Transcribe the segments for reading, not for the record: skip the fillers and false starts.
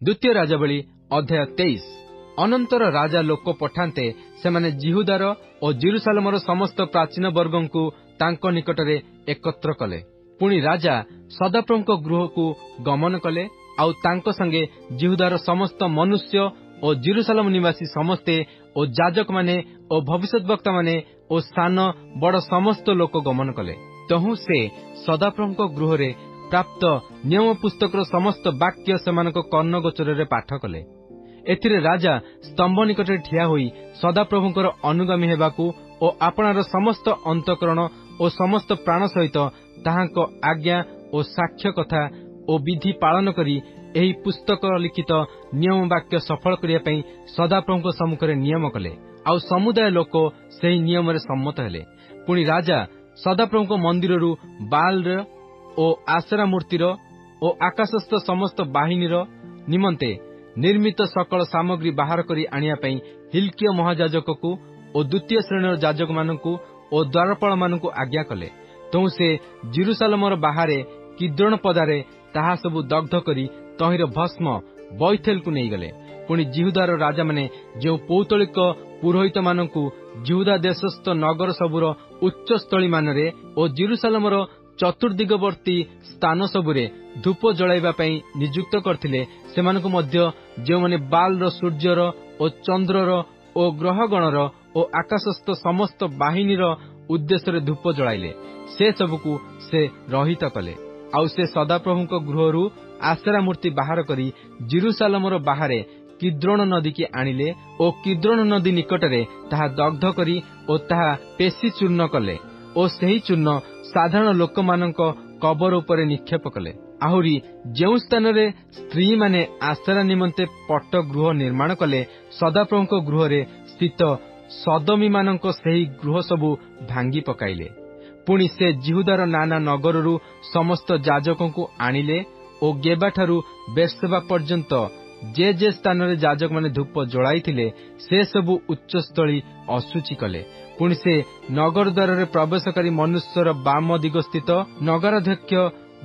ଦ୍ୱିତୀୟ ରାଜାବଳୀ ଅଧ୍ୟାୟ 23। ଅନନ୍ତର ରାଜା ଲୋକ ପଠାନ୍ତେ ସେମାନେ ଜିହୁଦାର ଓ ଜେରୁସାଲେମର ସମସ୍ତ ପ୍ରାଚୀନ ବର୍ଗଙ୍କୁ ତାଙ୍କ ନିକଟରେ ଏକତ୍ର କଲେ। ପୁଣି ରାଜା ସଦାପ୍ରଭୁଙ୍କ ଗୃହକୁ ଗମନ କଲେ, ଆଉ ତାଙ୍କ ସଙ୍ଗେ ଜିହୁଦାର ସମସ୍ତ ମନୁଷ୍ୟ ଓ ଜେରୁସାଲେମ ନିବାସୀ ସମସ୍ତେ ଓ ଯାଜକମାନେ ଓ ଭବିଷ୍ୟଦ୍ବକ୍ତାମାନେ ଓ ସାନ ବଡ଼ ସମସ୍ତ ଲୋକ ଗମନ କଲେ। ତହୁଁ ସେ ସଦାପ୍ରଭୁଙ୍କ ଗୃହରେ ପ୍ରାପ୍ତ ନିୟମ ପୁସ୍ତକର ସମସ୍ତ ବାକ୍ୟ ସେମାନଙ୍କ କର୍ଣ୍ଣଗୋଚରରେ ପାଠ କଲେ। ଏଥିରେ ରାଜା ସ୍ତମ୍ଭ ନିକଟରେ ଠିଆ ହୋଇ ସଦାପ୍ରଭୁଙ୍କର ଅନୁଗାମୀ ହେବାକୁ ଓ ଆପଣାର ସମସ୍ତ ଅନ୍ତଃକରଣ ଓ ସମସ୍ତ ପ୍ରାଣ ସହିତ ତାହାଙ୍କ ଆଜ୍ଞା ଓ ସାକ୍ଷ୍ୟ କଥା ଓ ବିଧି ପାଳନ କରି ଏହି ପୁସ୍ତକ ଲିଖିତ ନିୟମ ବାକ୍ୟ ସଫଳ କରିବା ପାଇଁ ସଦାପ୍ରଭୁଙ୍କ ସମ୍ମୁଖରେ ନିୟମ କଲେ। ଆଉ ସମୁଦାୟ ଲୋକ ସେହି ନିୟମରେ ସମ୍ମତ ହେଲେ। ପୁଣି ରାଜା ସଦାପ୍ରଭୁଙ୍କ ମନ୍ଦିରରୁ ବାଲର ଓ ଆସେରା ମୂର୍ତ୍ତିର ଓ ଆକାଶସ୍ଥ ସମସ୍ତ ବାହିନୀର ନିମନ୍ତେ ନିର୍ମିତ ସକଳ ସାମଗ୍ରୀ ବାହାର କରି ଆଣିବା ପାଇଁ ହିଲ୍କିୟ ମହାଯାଜକକୁ ଓ ଦ୍ୱିତୀୟ ଶ୍ରେଣୀର ଯାଜକମାନଙ୍କୁ ଓ ଦ୍ୱାରପାଳମାନଙ୍କୁ ଆଜ୍ଞା କଲେ। ତେଣୁ ସେ ଜେରୁସାଲେମର ବାହାରେ କିଦ୍ରୋନ ପଦାରେ ତାହା ସବୁ ଦଗ୍ଧ କରି ତହିଁର ଭସ୍ମ ବୈଥେଲକୁ ନେଇଗଲେ। ପୁଣି ଜିହୁଦାର ରାଜାମାନେ ଯେଉଁ ପୌତଳିକ ପୁରୋହିତମାନଙ୍କୁ ଜିହୁଦା ଦେଶସ୍ଥ ନଗର ସବୁର ଉଚ୍ଚସ୍ଥଳୀମାନରେ ଓ ଜେରୁସାଲେମର ଚତୁର୍ଦିଗବର୍ତ୍ତୀ ସ୍ଥାନ ସବୁରେ ଧୂପ ଜଳାଇବା ପାଇଁ ନିଯୁକ୍ତ କରିଥିଲେ, ସେମାନଙ୍କୁ ମଧ୍ୟ ଯେଉଁମାନେ ବାଲର, ସୂର୍ଯ୍ୟର ଓ ଚନ୍ଦ୍ରର ଓ ଗ୍ରହଗଣର ଓ ଆକାଶସ୍ଥ ସମସ୍ତ ବାହିନୀର ଉଦ୍ଦେଶ୍ୟରେ ଧୂପ ଜଳାଇଲେ, ସେ ସବୁକୁ ସେ ରହିତ କଲେ। ଆଉ ସେ ସଦାପ୍ରଭୁଙ୍କ ଗୃହରୁ ଆସେରା ମୂର୍ତ୍ତି ବାହାର କରି ଜେରୁସାଲେମର ବାହାରେ କିଦ୍ରୋନ ନଦୀକି ଆଣିଲେ ଓ କିଦ୍ରୋନ ନଦୀ ନିକଟରେ ତାହା ଦଗ୍ଧ କରି ଓ ତାହା ପେଶି ଚୂର୍ଣ୍ଣ କଲେ ଓ ସେହି ଚୂର୍ଣ୍ଣ ସାଧାରଣ ଲୋକମାନଙ୍କ କବର ଉପରେ ନିକ୍ଷେପ କଲେ। ଆହୁରି ଯେଉଁ ସ୍ଥାନରେ ସ୍ତ୍ରୀମାନେ ଆସେରା ନିମନ୍ତେ ପଟ ଗୃହ ନିର୍ମାଣ କଲେ, ସଦାପ୍ରଭୁଙ୍କ ଗୃହରେ ସ୍ଥିତ ସଦୋମୀମାନଙ୍କ ସେହି ଗୃହ ସବୁ ଭାଙ୍ଗି ପକାଇଲେ। ପୁଣି ସେ ଜିହୁଦାର ନାନା ନଗରରୁ ସମସ୍ତ ଯାଜକଙ୍କୁ ଆଣିଲେ ଓ ଗେବାଠାରୁ ବେର୍ଷେବା ପର୍ଯ୍ୟନ୍ତ ଯେ ଯେ ସ୍ଥାନରେ ଯାଜକମାନେ ଧୂପ ଜଳାଇଥିଲେ, ସେ ସବୁ ଉଚ୍ଚସ୍ଥଳୀ ଅଶୁଚି କଲେ। ପୁଣି ସେ ନଗର ଦ୍ୱାରରେ ପ୍ରବେଶକାରୀ ମନୁଷ୍ୟର ବାମ ଦିଗସ୍ଥିତ ନଗରାଧ୍ୟକ୍ଷ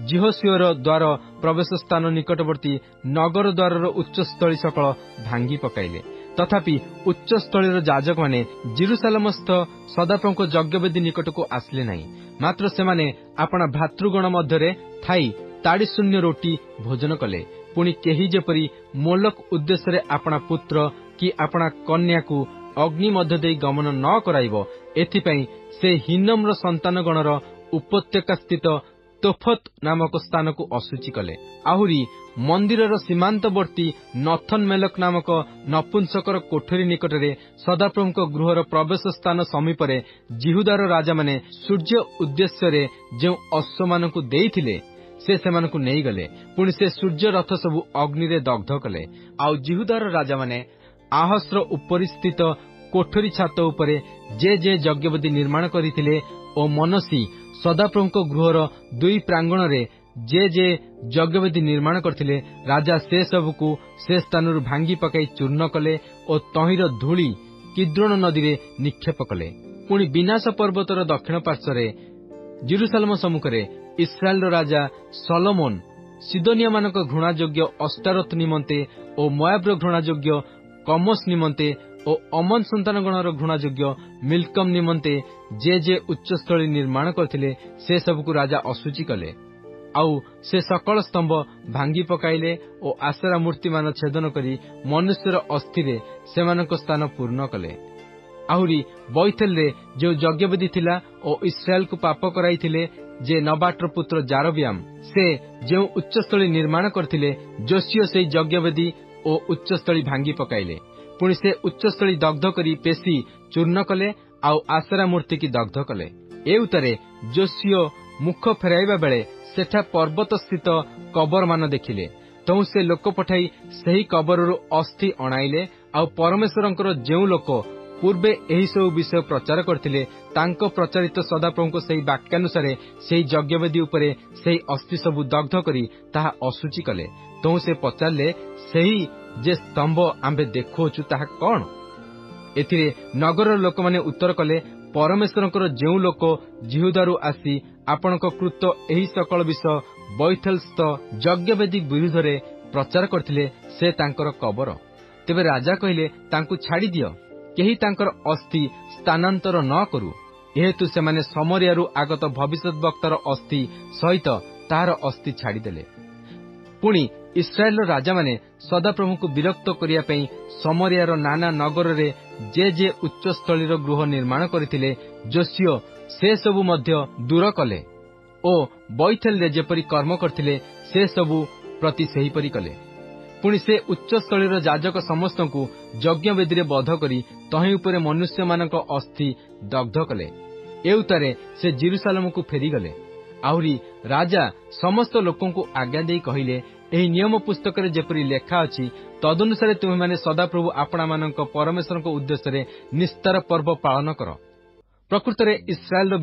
ଜିହୋଶୁଆର ଦ୍ୱାର ପ୍ରବେଶ ସ୍ଥାନ ନିକଟବର୍ତ୍ତୀ ନଗର ଦ୍ୱାରର ଉଚ୍ଚସ୍ଥଳୀ ସକଳ ଭାଙ୍ଗି ପକାଇଲେ। ତଥାପି ଉଚ୍ଚସ୍ଥଳୀର ଯାଜକମାନେ ଜେରୁସାଲେମସ୍ଥ ସଦାପ୍ରଭୁଙ୍କ ଯଜ୍ଞବେଦୀ ନିକଟକୁ ଆସିଲେ ନାହିଁ। ମାତ୍ର ସେମାନେ ଆପଣା ଭ୍ରାତୃଗଣ ମଧ୍ୟରେ ଥାଇ ତାଡ଼ିଶୂନ୍ୟ ରୋଟି ଭୋଜନ କଲେ। ପୁଣି କେହି ଯେପରି ମୋଲକ ଉଦ୍ଦେଶ୍ୟରେ ଆପଣା ପୁତ୍ର କି ଆପଣା କନ୍ୟାକୁ ଅଗ୍ନି ମଧ୍ୟ ଦେଇ ଗମନ ନ କରାଇବ, ଏଥିପାଇଁ ସେ ହିନମର ସନ୍ତାନଗଣର ଉପତ୍ୟକାସ୍ଥିତ ତୋଫତ ନାମକ ସ୍ଥାନକୁ ଅଶୁଚି କଲେ। ଆହୁରି ମନ୍ଦିରର ସୀମାନ୍ତବର୍ତ୍ତୀ ନଥନ ମେଲକ ନାମକ ନପୁଂସକର କୋଠରୀ ନିକଟରେ ସଦାପ୍ରଭୁଙ୍କ ଗୃହର ପ୍ରବେଶ ସ୍ଥାନ ସମୀପରେ ଜିହୁଦାର ରାଜାମାନେ ସୂର୍ଯ୍ୟ ଉଦ୍ଦେଶ୍ୟରେ ଯେଉଁ ଅଶ୍ୱମାନଙ୍କୁ ଦେଇଥିଲେ, ସେ ସେମାନଙ୍କୁ ନେଇଗଲେ। ପୁଣି ସେ ସୂର୍ଯ୍ୟ ରଥ ସବୁ ଅଗ୍ନିରେ ଦଗ୍ଧ କଲେ। ଆଉ ଜିହୁଦାର ରାଜାମାନେ ଆହସ୍ର ଉପରିସ୍ଥିତ କୋଠରୀ ଛାତ ଉପରେ ଯେ ଯେ ଯଜ୍ଞବେଦୀ ନିର୍ମାଣ କରିଥିଲେ ଓ ମନୋସି ସଦାପ୍ରଭୁଙ୍କ ଗୃହର ଦୁଇ ପ୍ରାଙ୍ଗଣରେ ଯେ ଯେ ଯଜ୍ଞବେଦୀ ନିର୍ମାଣ କରିଥିଲେ, ରାଜା ସେ ସବୁକୁ ସେ ସ୍ଥାନରୁ ଭାଙ୍ଗି ପକାଇ ଚୂର୍ଣ୍ଣ କଲେ ଓ ତହିଁର ଧୂଳି କିଦ୍ରୋନ ନଦୀରେ ନିକ୍ଷେପ କଲେ। ପୁଣି ବିନାଶ ପର୍ବତର ଦକ୍ଷିଣ ପାର୍ଶ୍ୱରେ ଜେରୁସାଲେମ ସମ୍ମୁଖରେ ଇସ୍ରାଏଲର ରାଜା ସଲୋମୋନ ସିଦୋନିଆମାନଙ୍କ ଘୃଣାଯୋଗ୍ୟ ଅଷ୍ଟାରୋଥ ନିମନ୍ତେ ଓ ମୋଆବର ଘୃଣାଯୋଗ୍ୟ କମୋସ ନିମନ୍ତେ ଓ ଅମନ ସନ୍ତାନଗଣର ଘୃଣାଯୋଗ୍ୟ ମିଲ୍କମ ନିମନ୍ତେ ଯେ ଯେ ଉଚ୍ଚସ୍ଥଳୀ ନିର୍ମାଣ କରିଥିଲେ, ସେ ସବୁକୁ ରାଜା ଅଶୁଚି କଲେ। ଆଉ ସେ ସକଳ ସ୍ତମ୍ଭ ଭାଙ୍ଗି ପକାଇଲେ ଓ ଆସେରା ମୂର୍ତ୍ତିମାନ ଛେଦନ କରି ମନୁଷ୍ୟର ଅସ୍ଥିରେ ସେମାନଙ୍କ ସ୍ଥାନ ପୂର୍ଣ୍ଣ କଲେ। ଆହୁରି ବୈଥେଲରେ ଯେଉଁ ଯଜ୍ଞବେଦୀ ଥିଲା ଓ ଇସ୍ରାଏଲକୁ ପାପ କରାଇଥିଲେ ଯେ ନବାଟର ପୁତ୍ର ଜାରବିଆମ, ସେ ଯେଉଁ ଉଚ୍ଚସ୍ଥଳୀ ନିର୍ମାଣ କରିଥିଲେ, ଯୋଶିୟ ସେହି ଯଜ୍ଞବେଦୀ ଓ ଉଚ୍ଚସ୍ଥଳୀ ଭାଙ୍ଗି ପକାଇଲେ। ପୁଣି ସେ ଉଚ୍ଚସ୍ଥଳୀ ଦଗ୍ଧ କରି ପେଶି ଚୂର୍ଣ୍ଣ କଲେ ଆଉ ଆସେରା ମୂର୍ତ୍ତିକି ଦଗ୍ଧ କଲେ। ଏ ଉତ୍ତରେ ଯୋଶିୟ ମୁଖ ଫେରାଇବା ବେଳେ ସେଠା ପର୍ବତସ୍ଥିତ କବରମାନ ଦେଖିଲେ। ତେଣୁ ସେ ଲୋକ ପଠାଇ ସେହି କବରରୁ ଅସ୍ଥି ଅଣାଇଲେ। ଆଉ ପରମେଶ୍ୱରଙ୍କର ଯେଉଁ ଲୋକ ପୂର୍ବେ ଏହିସବୁ ବିଷୟ ପ୍ରଚାର କରିଥିଲେ, ତାଙ୍କ ପ୍ରଚାରିତ ସଦାପ୍ରଭୁଙ୍କ ସେହି ବାକ୍ୟାନୁସାରେ ସେହି ଯଜ୍ଞବେଦୀ ଉପରେ ସେହି ଅସ୍ଥି ସବୁ ଦଗ୍ଧ କରି ତାହା ଅଶୁଚି କଲେ। ତେଣୁ ସେ ପଚାରିଲେ, ସେହି ଯେ ସ୍ତମ୍ଭ ଆମ୍ଭେ ଦେଖୁଅଛୁ, ତାହା କ'ଣ? ଏଥିରେ ନଗରର ଲୋକମାନେ ଉତ୍ତର କଲେ, ପରମେଶ୍ୱରଙ୍କର ଯେଉଁ ଲୋକ ଜିହୁଦାରୁ ଆସି ଆପଣଙ୍କ କୃତ ଏହି ସକଳ ବିଷୟ ବୈଥେଲସ୍ଥ ଯଜ୍ଞବେଦୀ ବିରୁଦ୍ଧରେ ପ୍ରଚାର କରିଥିଲେ, ସେ ତାଙ୍କର କବର। ତେବେ ରାଜା କହିଲେ, ତାଙ୍କୁ ଛାଡ଼ି ଦିଅ, କେହି ତାଙ୍କର ଅସ୍ଥି ସ୍ଥାନାନ୍ତର ନ କରୁ, ଯେହେତୁ ସେମାନେ ସମରିୟାରୁ ଆଗତ ଭବିଷ୍ୟତ ବକ୍ତାର ଅସ୍ଥି ସହିତ ତାହାର ଅସ୍ଥି ଛାଡ଼ିଦେଲେ। ପୁଣି ଇସ୍ରାଏଲର ରାଜାମାନେ ସଦାପ୍ରଭୁଙ୍କୁ ବିରକ୍ତ କରିବା ପାଇଁ ସମରିୟାର ନାନା ନଗରରେ ଯେ ଉଚ୍ଚସ୍ଥଳୀର ଗୃହ ନିର୍ମାଣ କରିଥିଲେ, ଯୋଶିୟ ସେ ସବୁ ମଧ୍ୟ ଦୂର କଲେ ଓ ବୈଥେଲରେ ଯେପରି କର୍ମ କରିଥିଲେ ସେ ସବୁ ପ୍ରତି ସେହିପରି କଲେ। ପୁଣି ସେ ଉଚ୍ଚସ୍ଥଳୀର ଯାଜକ ସମସ୍ତଙ୍କୁ ଯଜ୍ଞବେଦୀରେ ବଧ କରି ତହିଁ ଉପରେ ମନୁଷ୍ୟମାନଙ୍କ ଅସ୍ଥି ଦଗ୍ଧ କଲେ। ଏଉତାରେ ସେ ଜେରୁସାଲେମକୁ ଫେରିଗଲେ। ଆହୁରି ରାଜା ସମସ୍ତ ଲୋକଙ୍କୁ ଆଜ୍ଞା ଦେଇ କହିଲେ, ଏହି ନିୟମ ପୁସ୍ତକରେ ଯେପରି ଲେଖା ଅଛି, ତଦନୁସାରେ ତୁମେମାନେ ସଦାପ୍ରଭୁ ଆପଣମାନଙ୍କ ପରମେଶ୍ୱରଙ୍କ ଉଦ୍ଦେଶ୍ୟରେ ନିସ୍ତାର ପର୍ବ ପାଳନ କର। ପ୍ରକୃତରେ ଇସ୍ରାଏଲର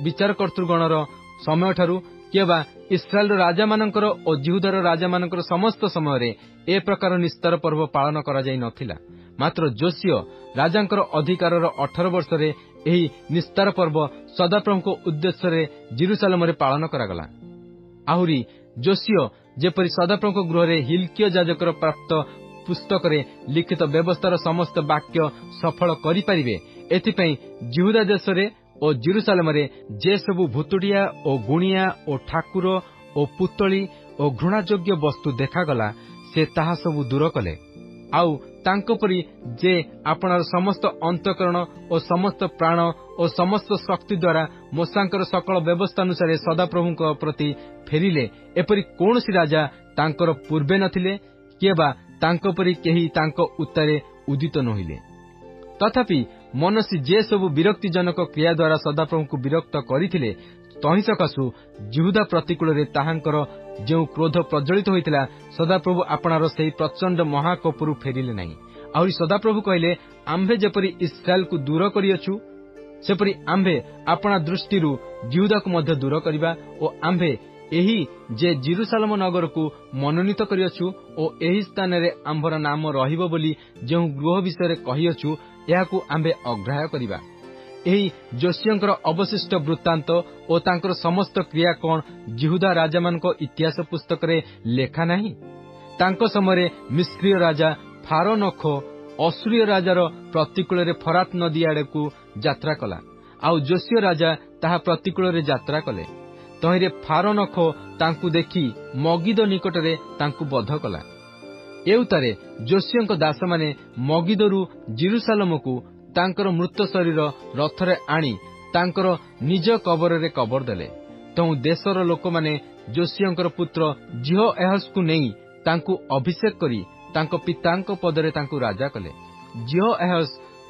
ବିଚାରକର୍ତ୍ତୃଗଣର ସମୟଠାରୁ କିମ୍ବା ଇସ୍ରାଏଲର ରାଜାମାନଙ୍କର ଓ ଜିହୁଦାର ରାଜାମାନଙ୍କର ସମସ୍ତ ସମୟରେ ଏ ପ୍ରକାର ନିସ୍ତାର ପର୍ବ ପାଳନ କରାଯାଇ ନ ଥିଲା। ମାତ୍ର ଯୋଶିୟ ରାଜାଙ୍କର ଅଧିକାରର 18 ବର୍ଷରେ ଏହି ନିସ୍ତାର ପର୍ବ ସଦାପ୍ରଭୁଙ୍କ ଉଦ୍ଦେଶ୍ୟରେ ଜେରୁସାଲେମରେ ପାଳନ କରାଗଲା। ଆହୁରି ଯୋଶିୟ ଯେପରି ସଦାପ୍ରଭୁଙ୍କ ଗୃହରେ ହିଲ୍କିୟ ଯାଜକର ପ୍ରାପ୍ତ ପୁସ୍ତକରେ ଲିଖିତ ବ୍ୟବସ୍ଥାର ସମସ୍ତ ବାକ୍ୟ ସଫଳ କରିପାରିବେ, ଏଥିପାଇଁ ଜିହୁଦା ଦେଶରେ ଓ ଜେରୁସାଲେମରେ ଯେ ସବୁ ଭୁତୁଡ଼ିଆ ଓ ଗୁଣିଆ ଓ ଠାକୁର ଓ ପୁତଳି ଓ ଘୃଣାଯୋଗ୍ୟ ବସ୍ତୁ ଦେଖାଗଲା, ସେ ତାହା ସବୁ ଦୂର କଲେ। ଆଉ ତାଙ୍କ ପରି ଯେ ଆପଣାର ସମସ୍ତ ଅନ୍ତଃକରଣ ଓ ସମସ୍ତ ପ୍ରାଣ ଓ ସମସ୍ତ ଶକ୍ତି ଦ୍ୱାରା ମୋଶାଙ୍କର ସକଳ ବ୍ୟବସ୍ଥାନୁସାରେ ସଦାପ୍ରଭୁଙ୍କ ପ୍ରତି ଫେରିଲେ, ଏପରି କୌଣସି ରାଜା ତାଙ୍କର ପୂର୍ବେ ନ ଥିଲେ, କିମ୍ବା ତାଙ୍କ ପରି କେହି ତାଙ୍କ ଉତ୍ତାରେ ଉଦିତ ନୋହିଲେ। ତଥାପି ମନୋଶୀ ଯେ ସବୁ ବିରକ୍ତିଜନକ କ୍ରିୟା ଦ୍ୱାରା ସଦାପ୍ରଭୁଙ୍କୁ ବିରକ୍ତ କରିଥିଲେ, ତହିଁ ସକାଶୁ ଜିହୁଦା ପ୍ରତିକୂଳରେ ତାହାଙ୍କର ଯେଉଁ କ୍ରୋଧ ପ୍ରଜ୍ୱଳିତ ହୋଇଥିଲା, ସଦାପ୍ରଭୁ ଆପଣାର ସେହି ପ୍ରଚଣ୍ଡ ମହାକୋପରୁ ଫେରିଲେ ନାହିଁ। ଆହୁରି ସଦାପ୍ରଭୁ କହିଲେ, ଆମ୍ଭେ ଯେପରି ଇସ୍ରାଏଲକୁ ଦୂର କରିଅଛୁ, ସେପରି ଆମ୍ଭେ ଆପଣା ଦୃଷ୍ଟିରୁ ଜିହୁଦାକୁ ମଧ୍ୟ ଦୂର କରିବା ଓ ଆମ୍ଭେ ଏହି ଯେ ଜେରୁସାଲେମ ନଗରକୁ ମନୋନୀତ କରିଅଛୁ ଓ ଏହି ସ୍ଥାନରେ ଆମ୍ଭର ନାମ ରହିବ ବୋଲି ଯେଉଁ ଗୃହ ବିଷୟରେ କହିଅଛୁ, ଏହାକୁ ଆମ୍ଭେ ଅଗ୍ରାହ୍ୟ କରିବା। ଏହି ଯୋଶିୟଙ୍କର ଅବଶିଷ୍ଟ ବୃତ୍ତାନ୍ତ ଓ ତାଙ୍କର ସମସ୍ତ କ୍ରିୟା କ'ଣ ଜିହୁଦା ରାଜାମାନଙ୍କ ଇତିହାସ ପୁସ୍ତକରେ ଲେଖା ନାହିଁ? ତାଙ୍କ ସମୟରେ ମିସ୍ରୀୟ ରାଜା ଫାରୋନଖୋ ଅସୁରୀୟ ରାଜାର ପ୍ରତିକୂଳରେ ଫରାତ ନଦୀ ଆଡ଼କୁ ଯାତ୍ରା କଲା, ଆଉ ଯୋଶିୟ ରାଜା ତାହା ପ୍ରତିକୂଳରେ ଯାତ୍ରା କଲେ। ତହିଁରେ ଫାରୋନଖୋ ତାଙ୍କୁ ଦେଖି ମଗିଦୋ ନିକଟରେ ତାଙ୍କୁ ବଧ କଲା। ଏଉତାରେ ଯୋଶିୟଙ୍କ ଦାସମାନେ ମଗିଦୋରୁ ଜେରୁସାଲେମକୁ ତାଙ୍କର ମୃତ ଶରୀର ରଥରେ ଆଣି ତାଙ୍କର ନିଜ କବରରେ କବର ଦେଲେ। ତେଣୁ ଦେଶର ଲୋକମାନେ ଯୋଶିୟଙ୍କର ପୁତ୍ର ଜିହୋଆହାଜକୁ ନେଇ ତାଙ୍କୁ ଅଭିଷେକ କରି ତାଙ୍କ ପିତାଙ୍କ ପଦରେ ତାଙ୍କୁ ରାଜା କଲେ। ଜିହୋଆହାଜ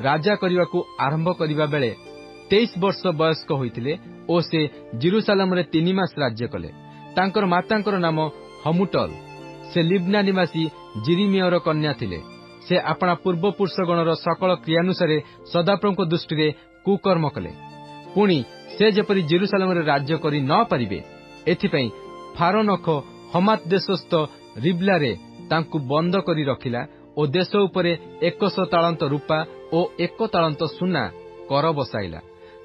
ରାଜା କରିବାକୁ ଆରମ୍ଭ କରିବା ବେଳେ 23 ବର୍ଷ ବୟସ୍କ ହୋଇଥିଲେ ଓ ସେ ଜେରୁସାଲେମରେ 3 ମାସ ରାଜ୍ୟ କଲେ। ତାଙ୍କର ମାତାଙ୍କର ନାମ ହମୁଟଲ। ସେ ଲିବ୍ନା ନିବାସୀ ଜିରିମିୟର କନ୍ୟା ଥିଲେ। ସେ ଆପଣା ପୂର୍ବପୁରୁଷଗଣର ସକଳ କ୍ରିୟାନୁସାରେ ସଦାପ୍ରଭୁଙ୍କ ଦୃଷ୍ଟିରେ କୁକର୍ମ କଲେ। ପୁଣି ସେ ଯେପରି ଜେରୁସାଲେମରେ ରାଜ୍ୟ କରି ନ ପାରିବେ, ଏଥିପାଇଁ ଫାରୋନଖୋ ହମାତ ଦେଶସ୍ଥ ରିବ୍ଲାରେ ତାଙ୍କୁ ବନ୍ଦ କରି ରଖିଲା ଓ ଦେଶ ଉପରେ 100 ତାଳନ୍ତ ରୂପା ଓ 1 ତାଳନ୍ତ ସୁନା କର ବସାଇଲା।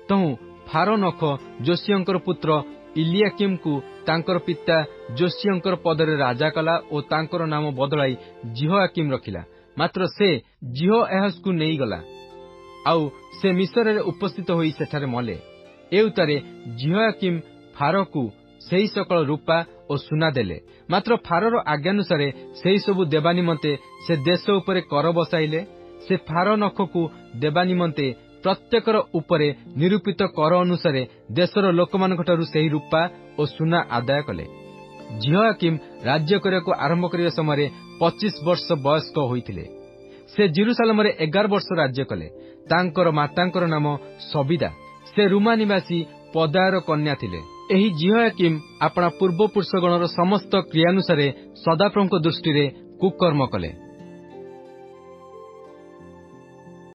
ତେଣୁ ଫାରୋନଖୋ ଯୋଶିୟଙ୍କର ପୁତ୍ର ଇଲିଆକିମକୁ ତାଙ୍କର ପିତା ଯୋଶିୟଙ୍କର ପଦରେ ରାଜା କଲା ଓ ତାଙ୍କର ନାମ ବଦଳାଇ ଜିହୋଆକିମ ରଖିଲା। ମାତ୍ର ସେ ଜିହୋଆହାଜକୁ ନେଇଗଲା, ଆଉ ସେ ମିଶରରେ ଉପସ୍ଥିତ ହୋଇ ସେଠାରେ ମଲେ। ଏଉତାରେ ଜିହୋଆକିମ ଫାରୋକୁ ସେହି ସକଳ ରୂପା ଓ ସୁନା ଦେଲେ। ମାତ୍ର ଫାରୋର ଆଜ୍ଞାନୁସାରେ ସେହି ସବୁ ଦେବା ନିମନ୍ତେ ସେ ଦେଶ ଉପରେ କର ବସାଇଲେ। ସେ ଫାରୋନଖୋକୁ ଦେବା ନିମନ୍ତେ ପ୍ରତ୍ୟେକର ଉପରେ ନିରୂପିତ କର ଅନୁସାରେ ଦେଶର ଲୋକମାନଙ୍କଠାରୁ ସେହି ରୂପା ଓ ସୁନା ଆଦାୟ କଲେ। ଜିହୋଆକିମ ରାଜ୍ୟ କରିବାକୁ ଆରମ୍ଭ କରିବା ସମୟରେ 25 ବର୍ଷ ବୟସ୍କ ହୋଇଥିଲେ। ସେ ଜେରୁସାଲେମରେ 11 ବର୍ଷ ରାଜ୍ୟ କଲେ। ତାଙ୍କର ମାତାଙ୍କର ନାମ ସବିଦା। ସେ ରୁମା ନିବାସୀ ପଦାୟର କନ୍ୟା ଥିଲେ। ଏହି ଜିହୋଆକିମ ଆପଣା ପୂର୍ବପୁରୁଷଗଣର ସମସ୍ତ କ୍ରିୟାନୁସାରେ ସଦାପ୍ରଭୁଙ୍କ ଦୃଷ୍ଟିରେ କୁକର୍ମ କଲେ।